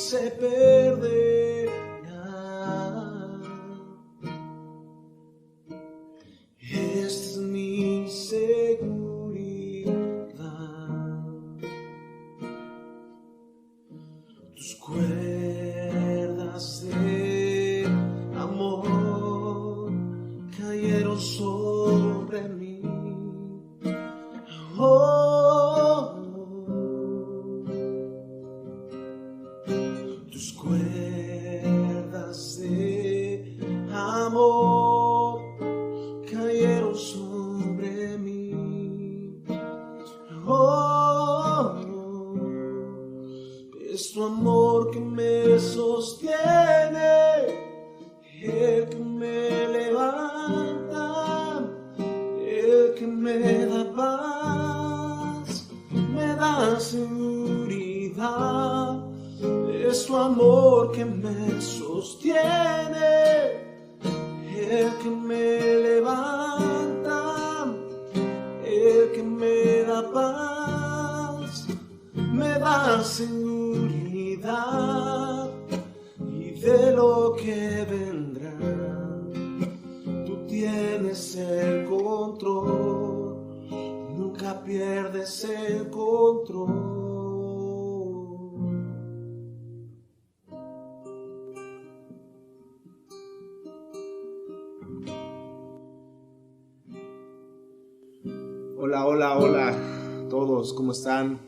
se perderá. Esta es mi seguridad. Tus cuerdas de amor cayeron sobre mí. Oh, tus cuerdas de amor cayeron sobre mí. Oh, es tu amor que me sostiene, el que me levanta, el que me da paz, me da seguridad. Es tu amor que me sostiene, el que me levanta, el que me da paz, me da seguridad. Y de lo que vendrá, tú tienes el control, nunca pierdes el control. Hola, hola, hola a todos, ¿cómo están?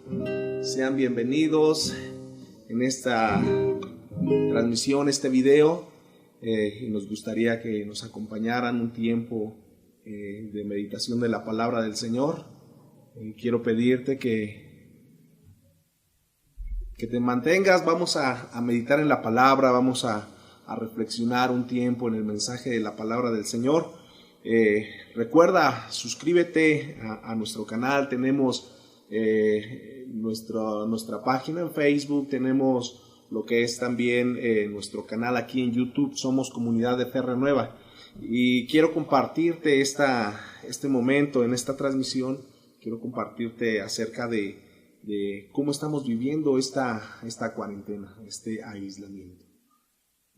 Sean bienvenidos en esta transmisión, este video. Y nos gustaría que nos acompañaran un tiempo de meditación de la palabra del Señor. Quiero pedirte que te mantengas, vamos a meditar en la palabra, vamos a reflexionar un tiempo en el mensaje de la palabra del Señor. Recuerda, suscríbete a nuestro canal. Tenemos nuestra página en Facebook, tenemos lo que es también nuestro canal aquí en YouTube. Somos Comunidad de Fe Renueva, y quiero compartirte este momento en esta transmisión. Quiero compartirte acerca de cómo estamos viviendo esta cuarentena, este aislamiento.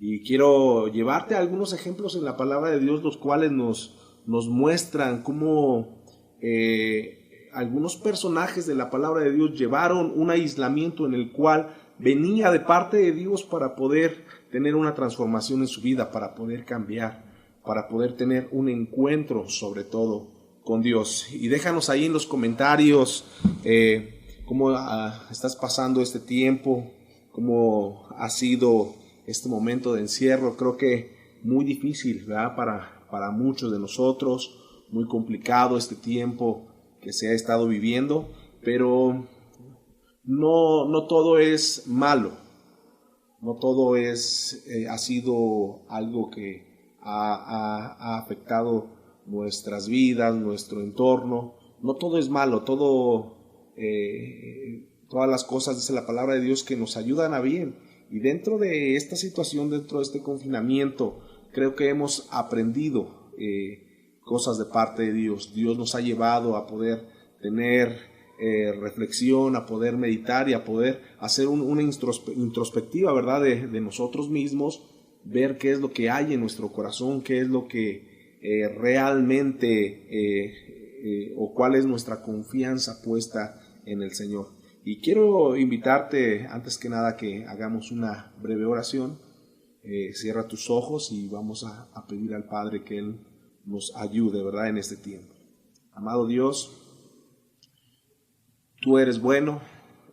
Y quiero llevarte a algunos ejemplos en la palabra de Dios, los cuales nos muestran cómo algunos personajes de la palabra de Dios llevaron un aislamiento en el cual venía de parte de Dios para poder tener una transformación en su vida, para poder cambiar, para poder tener un encuentro sobre todo con Dios. Y déjanos ahí en los comentarios cómo estás pasando este tiempo, cómo ha sido este momento de encierro. Creo que muy difícil, ¿verdad? Para muchos de nosotros, muy complicado este tiempo que se ha estado viviendo, pero no todo es malo, no todo ha sido algo que ha afectado nuestras vidas, nuestro entorno. No todo es malo, todas las cosas, dice la palabra de Dios, que nos ayudan a bien. Y dentro de esta situación, dentro de este confinamiento, creo que hemos aprendido cosas de parte de Dios. Dios nos ha llevado a poder tener reflexión, a poder meditar y a poder hacer una introspectiva, ¿verdad? De nosotros mismos, ver qué es lo que hay en nuestro corazón, qué es lo que realmente o cuál es nuestra confianza puesta en el Señor. Y quiero invitarte, antes que nada, que hagamos una breve oración. Cierra tus ojos y vamos a pedir al Padre que Él nos ayude, ¿verdad?, en este tiempo. Amado Dios, Tú eres bueno,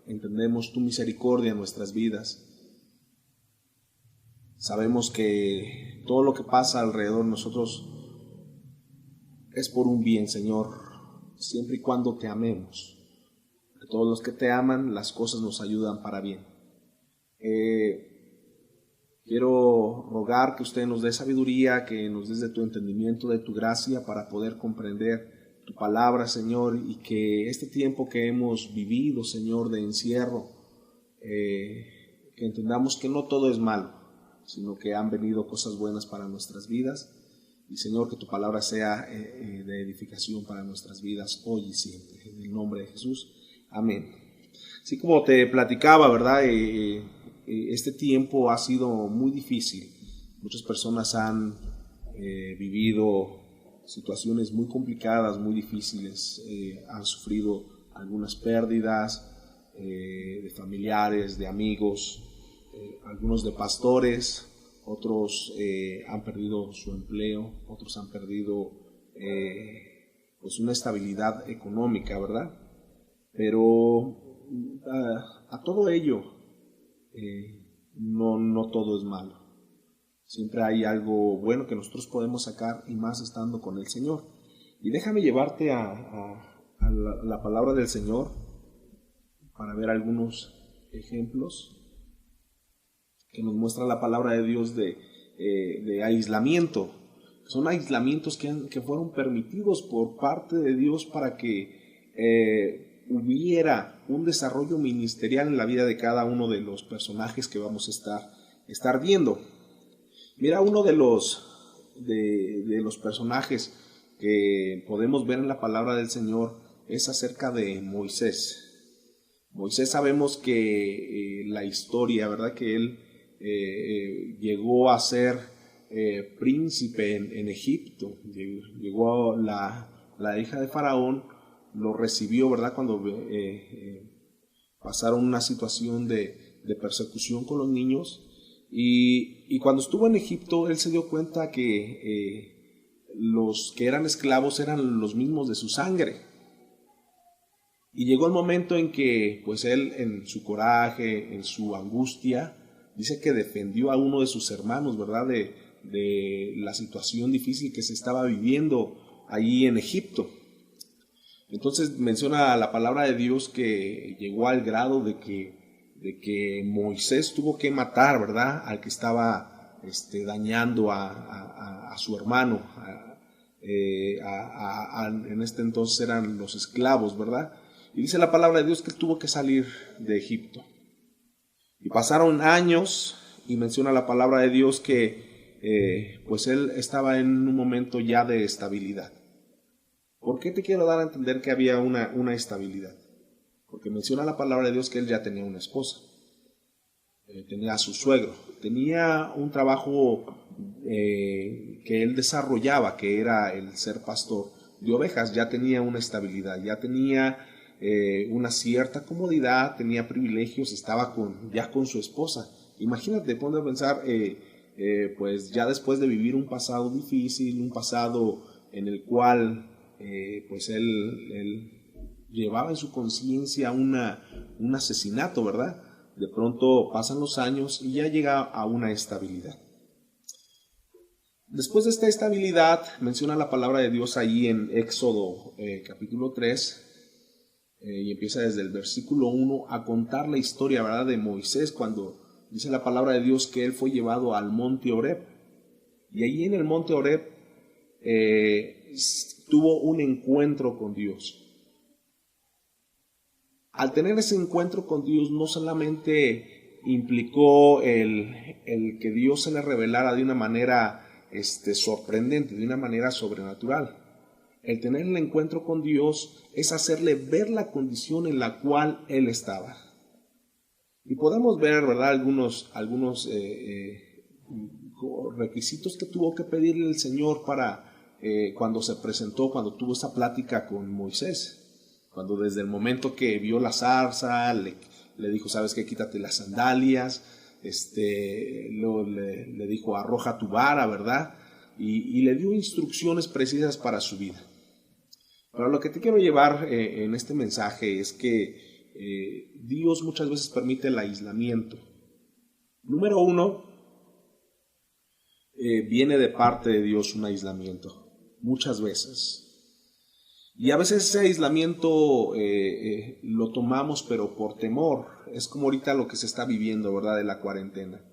entendemos tu misericordia en nuestras vidas. Sabemos que todo lo que pasa alrededor de nosotros es por un bien, Señor, siempre y cuando te amemos. A todos los que te aman, las cosas nos ayudan para bien. Quiero rogar que usted nos dé sabiduría, que nos des de tu entendimiento, de tu gracia, para poder comprender tu palabra, Señor, y que este tiempo que hemos vivido, Señor, de encierro, que entendamos que no todo es malo, sino que han venido cosas buenas para nuestras vidas. Y, Señor, que tu palabra sea de edificación para nuestras vidas hoy y siempre. En el nombre de Jesús. Amén. Así como te platicaba, ¿verdad? este tiempo ha sido muy difícil. Muchas personas han vivido situaciones muy complicadas, muy difíciles, han sufrido algunas pérdidas de familiares, de amigos, algunos de pastores, otros han perdido su empleo, otros han perdido pues una estabilidad económica, ¿verdad? Pero a todo ello no todo es malo. Siempre hay algo bueno que nosotros podemos sacar, y más estando con el Señor. Y déjame llevarte a la palabra del Señor para ver algunos ejemplos que nos muestra la palabra de Dios de aislamiento. Son aislamientos que fueron permitidos por parte de Dios para que hubiera un desarrollo ministerial en la vida de cada uno de los personajes que vamos a estar viendo. Mira, uno de los personajes que podemos ver en la palabra del Señor es acerca de Moisés. Moisés, sabemos que la historia, ¿verdad? Que él llegó a ser príncipe en Egipto. Llegó la hija de Faraón, lo recibió, ¿verdad? Cuando pasaron una situación de persecución con los niños. Y cuando estuvo en Egipto, él se dio cuenta que los que eran esclavos eran los mismos de su sangre. Y llegó el momento en que, pues él, en su coraje, en su angustia, dice que defendió a uno de sus hermanos, ¿verdad? De la situación difícil que se estaba viviendo allí en Egipto. Entonces menciona la palabra de Dios que llegó al grado de que Moisés tuvo que matar, ¿verdad?, al que estaba dañando a su hermano. En este entonces eran los esclavos, ¿verdad? Y dice la palabra de Dios que él tuvo que salir de Egipto. Y pasaron años, y menciona la palabra de Dios que pues él estaba en un momento ya de estabilidad. ¿Por qué te quiero dar a entender que había una estabilidad? Porque menciona la palabra de Dios que él ya tenía una esposa, tenía a su suegro, tenía un trabajo que él desarrollaba, que era el ser pastor de ovejas. Ya tenía una estabilidad, ya tenía una cierta comodidad, tenía privilegios, estaba ya con su esposa. Imagínate, ponte a pensar, pues ya después de vivir un pasado difícil, un pasado en el cual pues él llevaba en su conciencia un asesinato, ¿verdad? De pronto pasan los años y ya llega a una estabilidad. Después de esta estabilidad, menciona la palabra de Dios ahí en Éxodo capítulo 3, y empieza desde el versículo 1 a contar la historia, ¿verdad?, de Moisés, cuando dice la palabra de Dios que él fue llevado al monte Horeb. Y allí en el monte Horeb tuvo un encuentro con Dios. Al tener ese encuentro con Dios, no solamente implicó el que Dios se le revelara de una manera sorprendente, de una manera sobrenatural. El tener el encuentro con Dios es hacerle ver la condición en la cual él estaba. Y podemos ver, ¿verdad?, algunos requisitos que tuvo que pedirle el Señor para cuando se presentó, cuando tuvo esa plática con Moisés. Cuando desde el momento que vio la zarza, le dijo, ¿sabes qué? Quítate las sandalias. Luego le dijo, arroja tu vara, ¿verdad? Y le dio instrucciones precisas para su vida. Pero lo que te quiero llevar en este mensaje es que Dios muchas veces permite el aislamiento. Número uno, viene de parte de Dios un aislamiento, muchas veces. Y a veces ese aislamiento lo tomamos pero por temor. Es como ahorita lo que se está viviendo, ¿verdad?, de la cuarentena.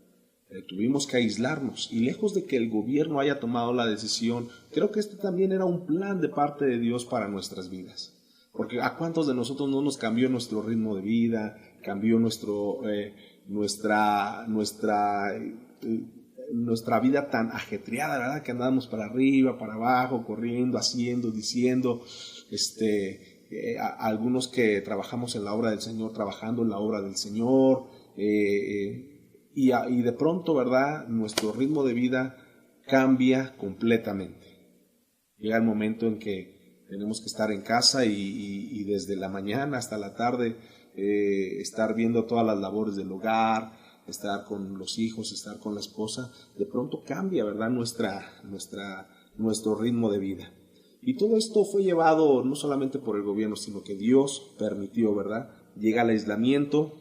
Tuvimos que aislarnos, y lejos de que el gobierno haya tomado la decisión, creo que este también era un plan de parte de Dios para nuestras vidas. Porque ¿a cuántos de nosotros no nos cambió nuestro ritmo de vida? Cambió nuestra vida tan ajetreada, ¿verdad?, que andábamos para arriba, para abajo, corriendo, haciendo, diciendo. Algunos que trabajamos en la obra del Señor, trabajando en la obra del Señor, y de pronto, ¿verdad?, nuestro ritmo de vida cambia completamente. Llega el momento en que tenemos que estar en casa y desde la mañana hasta la tarde estar viendo todas las labores del hogar, estar con los hijos, estar con la esposa. De pronto cambia, ¿verdad?, nuestro ritmo de vida. Y todo esto fue llevado no solamente por el gobierno, sino que Dios permitió, ¿verdad? Llega el aislamiento,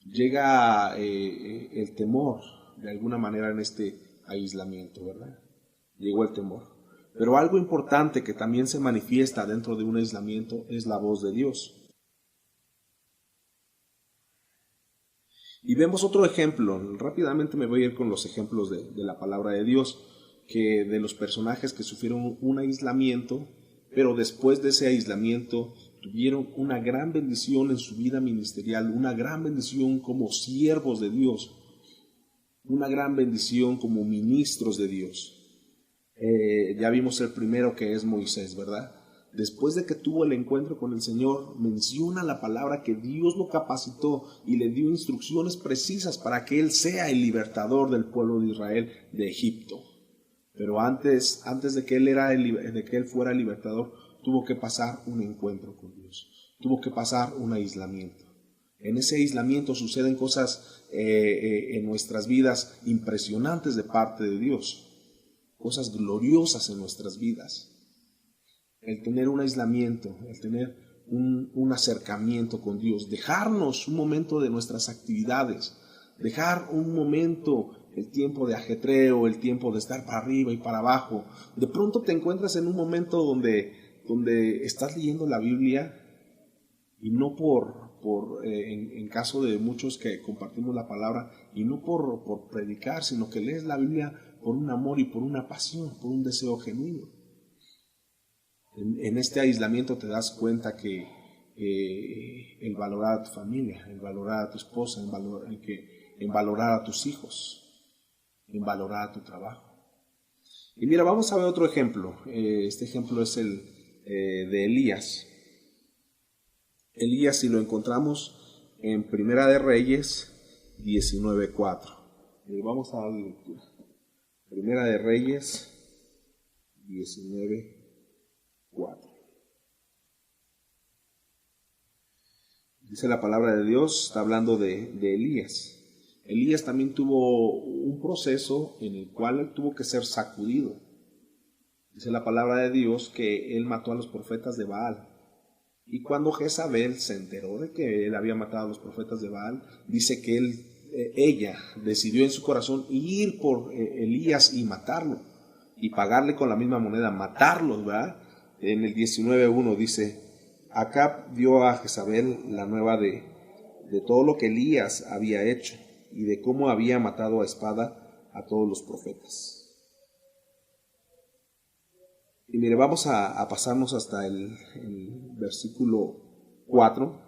llega el temor, de alguna manera, en este aislamiento, ¿verdad? Llegó el temor. Pero algo importante que también se manifiesta dentro de un aislamiento es la voz de Dios. Y vemos otro ejemplo. Rápidamente me voy a ir con los ejemplos de la palabra de Dios, que de los personajes que sufrieron un aislamiento, pero después de ese aislamiento tuvieron una gran bendición en su vida ministerial, una gran bendición como siervos de Dios, una gran bendición como ministros de Dios. Ya vimos el primero, que es Moisés, ¿verdad? Después de que tuvo el encuentro con el Señor, menciona la palabra que Dios lo capacitó y le dio instrucciones precisas para que él sea el libertador del pueblo de Israel de Egipto. Pero antes de que él fuera el libertador, tuvo que pasar un encuentro con Dios, tuvo que pasar un aislamiento. En ese aislamiento suceden cosas en nuestras vidas impresionantes de parte de Dios, cosas gloriosas en nuestras vidas. El tener un aislamiento, el tener un acercamiento con Dios, dejarnos un momento de nuestras actividades, dejar un momento el tiempo de ajetreo, el tiempo de estar para arriba y para abajo. De pronto te encuentras en un momento donde estás leyendo la Biblia y no en caso de muchos que compartimos la palabra, y no por predicar, sino que lees la Biblia por un amor y por una pasión, por un deseo genuino. En este aislamiento te das cuenta que el valorar a tu familia, el valorar a tu esposa, en valorar a tus hijos, en valorar a tu trabajo. Y mira, vamos a ver otro ejemplo. Este ejemplo es el de Elías. Elías, si lo encontramos en Primera de Reyes 19:4. Vamos a darle lectura. Primera de Reyes 19:4. Dice la palabra de Dios, está hablando de Elías. Elías también tuvo un proceso en el cual él tuvo que ser sacudido. Dice la palabra de Dios que él mató a los profetas de Baal. Y cuando Jezabel se enteró de que él había matado a los profetas de Baal, dice que ella decidió en su corazón ir por Elías y matarlo, y pagarle con la misma moneda, matarlos, ¿verdad? En el 19:1 dice: Acab dio a Jezabel la nueva de todo lo que Elías había hecho y de cómo había matado a espada a todos los profetas. Y mire, vamos a pasarnos hasta el versículo 4.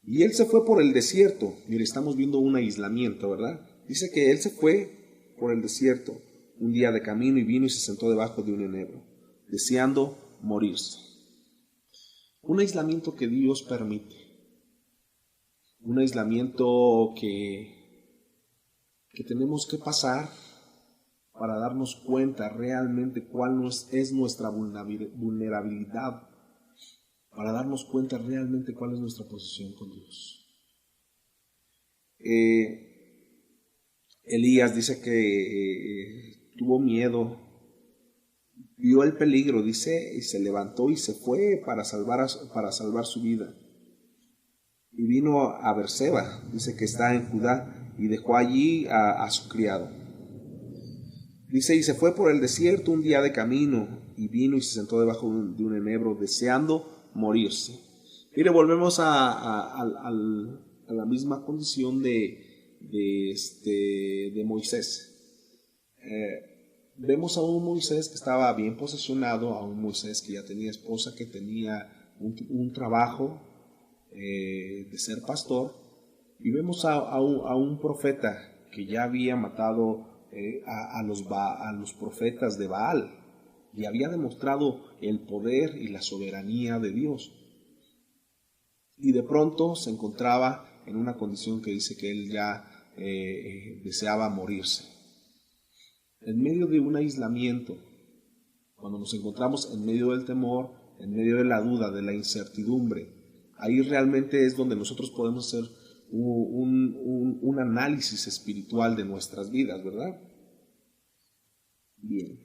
Y él se fue por el desierto. Mire, estamos viendo un aislamiento, ¿verdad? Dice que él se fue por el desierto un día de camino y vino y se sentó debajo de un enebro, deseando morirse. Un aislamiento que Dios permite. Un aislamiento que tenemos que pasar para darnos cuenta realmente cuál es nuestra vulnerabilidad, para darnos cuenta realmente cuál es nuestra posición con Dios. Elías dice que tuvo miedo, vio el peligro, dice, y se levantó y se fue para salvar su vida. Y vino a Berseba, dice que está en Judá, y dejó allí a su criado. Dice, y se fue por el desierto un día de camino, y vino y se sentó debajo de un enebro, deseando morirse. Mire, volvemos a la misma condición de Moisés. Vemos a un Moisés que estaba bien posesionado, a un Moisés que ya tenía esposa, que tenía un trabajo de ser pastor, y vemos a un profeta que ya había matado a los profetas de Baal y había demostrado el poder y la soberanía de Dios. Y de pronto se encontraba en una condición que dice que él ya deseaba morirse. En medio de un aislamiento, cuando nos encontramos en medio del temor, en medio de la duda, de la incertidumbre, ahí realmente es donde nosotros podemos hacer un análisis espiritual de nuestras vidas, ¿verdad? Bien.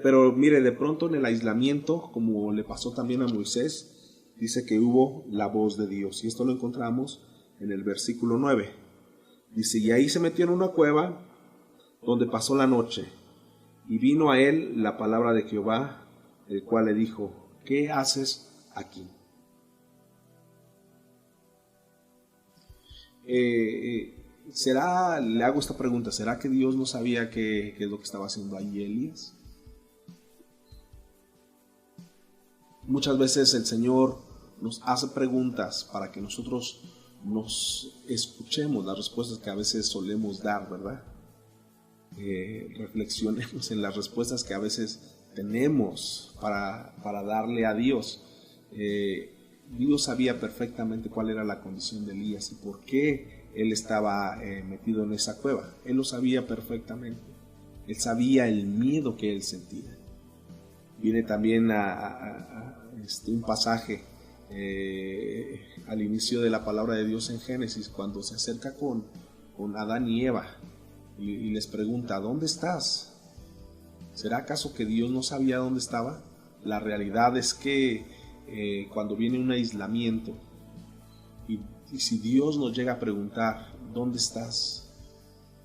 Pero mire, de pronto en el aislamiento, como le pasó también a Moisés, dice que hubo la voz de Dios. Y esto lo encontramos en el versículo 9. Dice, y ahí se metió en una cueva donde pasó la noche. Y vino a él la palabra de Jehová, el cual le dijo, ¿qué haces aquí? Le hago esta pregunta, ¿será que Dios no sabía qué es lo que estaba haciendo ahí Elías? Muchas veces el Señor nos hace preguntas para que nosotros nos escuchemos las respuestas que a veces solemos dar, ¿verdad? Reflexionemos en las respuestas que a veces tenemos para darle a Dios. Dios sabía perfectamente cuál era la condición de Elías y por qué él estaba metido en esa cueva. Él lo sabía perfectamente. Él sabía el miedo que él sentía. Viene también un pasaje al inicio de la palabra de Dios en Génesis, cuando se acerca con Adán y Eva y les pregunta, ¿dónde estás? ¿Será acaso que Dios no sabía dónde estaba? La realidad es que cuando viene un aislamiento y si Dios nos llega a preguntar, ¿dónde estás?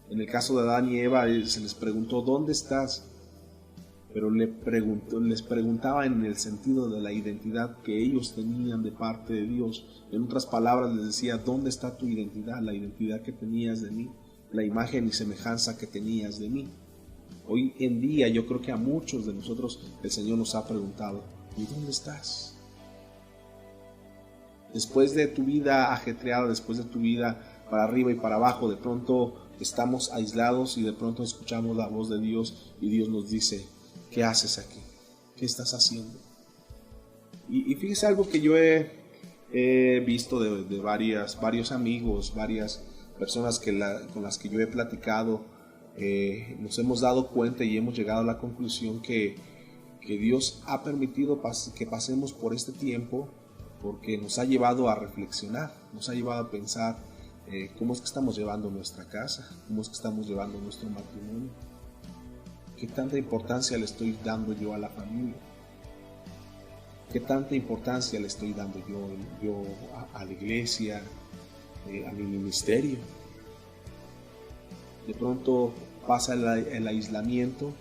En el caso de Adán y Eva se les preguntó, ¿dónde estás? Pero les preguntaba en el sentido de la identidad que ellos tenían de parte de Dios. En otras palabras les decía, ¿dónde está tu identidad? La identidad que tenías de mí, la imagen y semejanza que tenías de mí. Hoy en día yo creo que a muchos de nosotros el Señor nos ha preguntado, ¿y dónde estás? Después de tu vida ajetreada, después de tu vida para arriba y para abajo, de pronto estamos aislados y de pronto escuchamos la voz de Dios y Dios nos dice, ¿qué haces aquí? ¿Qué estás haciendo? Y fíjese algo que yo he visto de varios amigos, varias personas con las que yo he platicado, nos hemos dado cuenta y hemos llegado a la conclusión que Dios ha permitido que pasemos por este tiempo porque nos ha llevado a reflexionar, nos ha llevado a pensar cómo es que estamos llevando nuestra casa, cómo es que estamos llevando nuestro matrimonio. ¿Qué tanta importancia le estoy dando yo a la familia? ¿Qué tanta importancia le estoy dando yo a la iglesia, a mi ministerio? De pronto pasa el aislamiento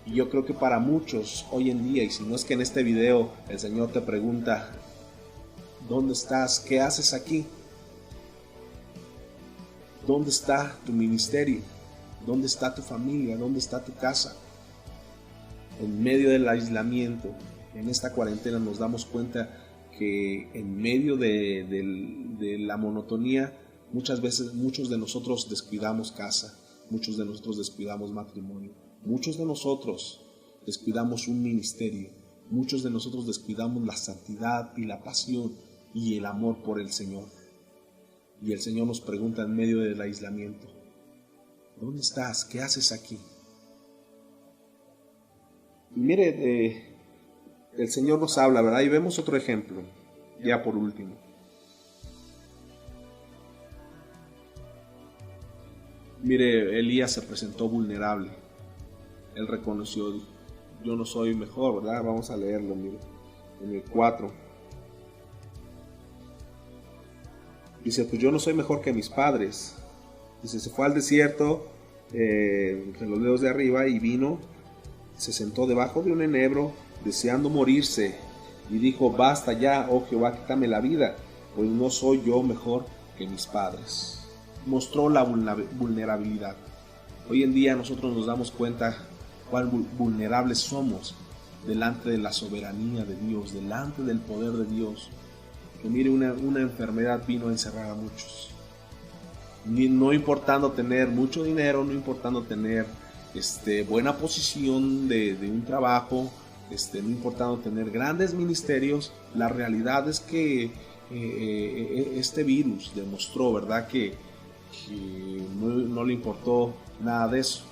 y yo creo que para muchos hoy en día, y si no es que en este video el Señor te pregunta, ¿dónde estás? ¿Qué haces aquí? ¿Dónde está tu ministerio? ¿Dónde está tu familia? ¿Dónde está tu casa? En medio del aislamiento, en esta cuarentena nos damos cuenta que en medio de la monotonía, muchas veces muchos de nosotros descuidamos casa, muchos de nosotros descuidamos matrimonio, muchos de nosotros descuidamos un ministerio, muchos de nosotros descuidamos la santidad y la pasión y el amor por el Señor. Y el Señor nos pregunta en medio del aislamiento, ¿dónde estás? ¿Qué haces aquí? Y mire, el Señor nos habla, ¿verdad? Y vemos otro ejemplo, ya por último. Mire, Elías se presentó vulnerable. Él reconoció, yo no soy mejor, ¿verdad? Vamos a leerlo, mire, en el 4. Dice, pues yo no soy mejor que mis padres. Dice, se fue al desierto, entre los dedos de arriba, y vino, se sentó debajo de un enebro, deseando morirse, y dijo, basta ya, oh Jehová, quítame la vida, pues no soy yo mejor que mis padres. Mostró la vulnerabilidad. Hoy en día nosotros nos damos cuenta cuán vulnerables somos delante de la soberanía de Dios, delante del poder de Dios. Que mire, una enfermedad vino a encerrar a muchos. No importando tener mucho dinero, no importando tener buena posición de un trabajo, no importando tener grandes ministerios, la realidad es que este virus demostró, ¿verdad?, que no le importó nada de eso.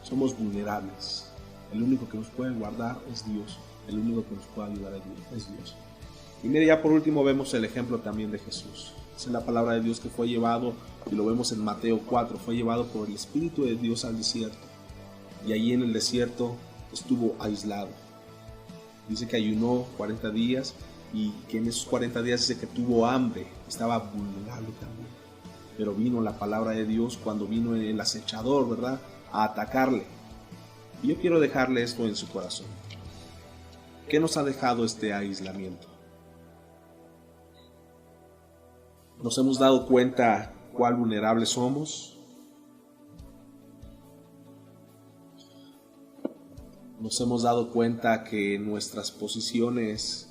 Somos vulnerables. El único que nos puede guardar es Dios. El único que nos puede ayudar es Dios. Y mire, ya por último vemos el ejemplo también de Jesús. Es la palabra de Dios que fue llevado, y lo vemos en Mateo 4, fue llevado por el Espíritu de Dios al desierto. Y allí en el desierto estuvo aislado. Dice que ayunó 40 días y que en esos 40 días dice que tuvo hambre, estaba vulnerable también. Pero vino la palabra de Dios cuando vino el acechador, ¿verdad?, a atacarle. Y yo quiero dejarle esto en su corazón. ¿Qué nos ha dejado este aislamiento? ¿Nos hemos dado cuenta cuán vulnerables somos? Nos hemos dado cuenta que nuestras posiciones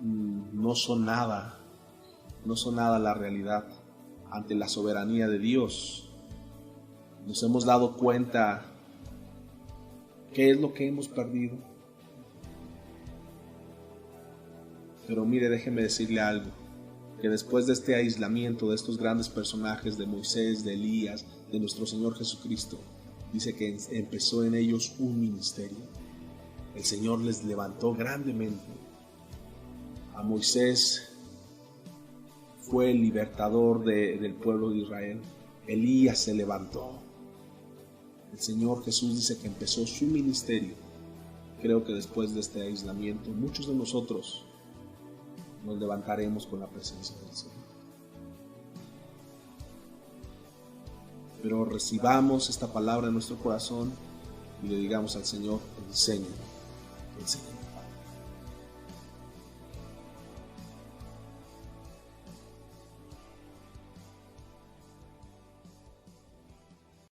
no son nada la realidad ante la soberanía de Dios. Nos hemos dado cuenta qué es lo que hemos perdido. Pero mire, déjeme decirle algo, que después de este aislamiento de estos grandes personajes de Moisés, de Elías, de nuestro Señor Jesucristo, dice que empezó en ellos un ministerio. El Señor les levantó grandemente. A Moisés fue el libertador del pueblo de Israel. Elías se levantó. El Señor Jesús dice que empezó su ministerio. Creo que después de este aislamiento, muchos de nosotros nos levantaremos con la presencia del Señor. Pero recibamos esta palabra en nuestro corazón y le digamos al Señor: enséñame, enséñame.